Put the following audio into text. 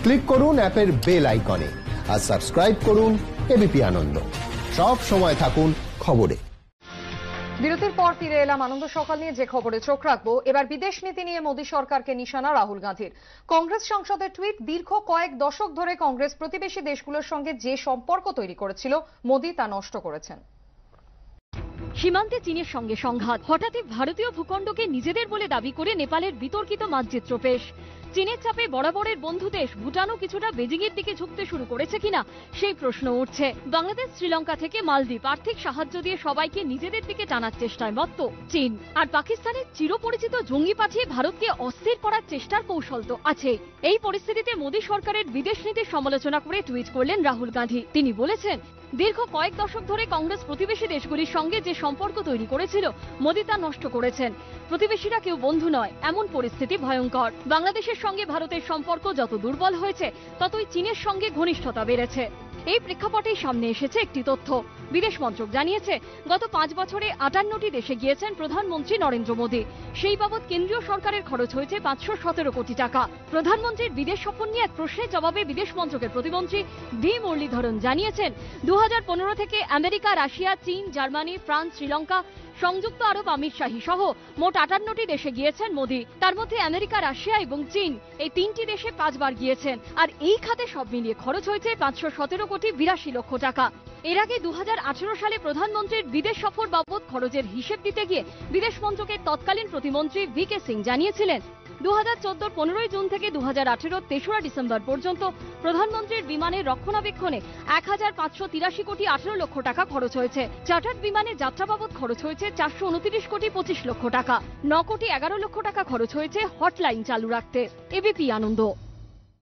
Click করুন অ্যাপের bell আইকনে আর সাবস্ক্রাইব করুন এবিপি আনন্দ। সব সময় থাকুন খবরে। বিরতির পর ফিরে এলাম আনন্দ সকাল নিয়ে, যে খবরে চোখ রাখবো এবার বিদেশ নীতি নিয়ে মোদী সরকারকে নিশানা রাহুল গান্ধীর। কংগ্রেস সাংসদের টুইট, দীর্ঘ কয়েক দশক ধরে কংগ্রেস প্রতিবেশী দেশগুলোর সঙ্গে যে সম্পর্ক তৈরি করেছিল মোদী তা নষ্ট করেছেন। সীমান্তে চীনের সঙ্গে সংঘাত, হঠাৎই ভারতীয় ভূখণ্ডকে নিজেদের বলে দাবি করে নেপালের বিতর্কিত মানচিত্র পেশ। চীনের চাপে বরাবরের বন্ধু দেশ ভুটানও কিছুটা বেজিংয়ের দিকে ঝুঁকতে শুরু করেছে কিনা সেই প্রশ্ন উঠছে। বাংলাদেশ, শ্রীলঙ্কা থেকে মালদ্বীপ আর্থিক সাহায্য দিয়ে সবাইকে নিজেদের দিকে টানার চেষ্টায় মত্ত চীন। আর পাকিস্তানের চিরপরিচিত জঙ্গি পাঠিয়ে ভারতকে অস্থির করার চেষ্টার কৌশল তো আছে। এই পরিস্থিতিতে মোদী সরকারের বিদেশ নীতির সমালোচনা করে টুইট করলেন রাহুল গান্ধী। তিনি বলেছেন, দীর্ঘ কয়েক দশক ধরে কংগ্রেস প্রতিবেশী দেশগুলির সঙ্গে যে সম্পর্ক তৈরি করেছিল মোদী তা নষ্ট করেছেন। প্রতিবেশীরা কেউ বন্ধু নয়, এমন পরিস্থিতি ভয়ঙ্কর। বাংলাদেশের সঙ্গে ভারতের সম্পর্ক যত দুর্বল হয়েছে ততই চীনের সঙ্গে ঘনিষ্ঠতা বেড়েছে। এই প্রেক্ষাপটেই সামনে এসেছে একটি তথ্য। বিদেশ মন্ত্রক জানিয়েছে, গত 5 বছরে 58টি দেশে গিয়েছেন প্রধানমন্ত্রী নরেন্দ্র মোদী। সেই বাবদ কেন্দ্রীয় সরকারের খরচ হয়েছে 517 কোটি টাকা। প্রধানমন্ত্রীর বিদেশ সফর নিয়ে এক প্রশ্নের জবাবে বিদেশ মন্ত্রকের প্রতিমন্ত্রী ভি মুরলীধরন জানিয়েছেন, 2015 থেকে আমেরিকা, রাশিয়া, চীন, জার্মানি, ফ্রান্স, শ্রীলঙ্কা, সংযুক্ত আরব আমিরশাহী সহ মোট 58টি দেশে গিয়েছেন মোদী। তার মধ্যে আমেরিকা, রাশিয়া এবং চীন এই 3টি দেশে 5 বার গিয়েছেন। আর এই খাতে সব মিলিয়ে খরচ হয়েছে 517 কোটি 82 লক্ষ টাকা। এর আগে 2018 সালে প্রধানমন্ত্রীর বিদেশ সফর বাবদ খরচের হিসেব দিতে গিয়ে বিদেশ মন্ত্রকের তৎকালীন প্রতিমন্ত্রী ভি কে সিং জানিয়েছিলেন, 2014 15 জুন থেকে 2018 3রা ডিসেম্বর পর্যন্ত প্রধানমন্ত্রীর বিমানের রক্ষণাবেক্ষণে 1583 কোটি 18 লক্ষ টাকা খরচ হয়েছে। চার্টার্ড বিমানে যাত্রা বাবদ খরচ হয়েছে 429 কোটি 25 লক্ষ টাকা। 9 কোটি 11 লক্ষ টাকা খরচ হয়েছে হটলাইন চালু রাখতে। এবিপি আনন্দ।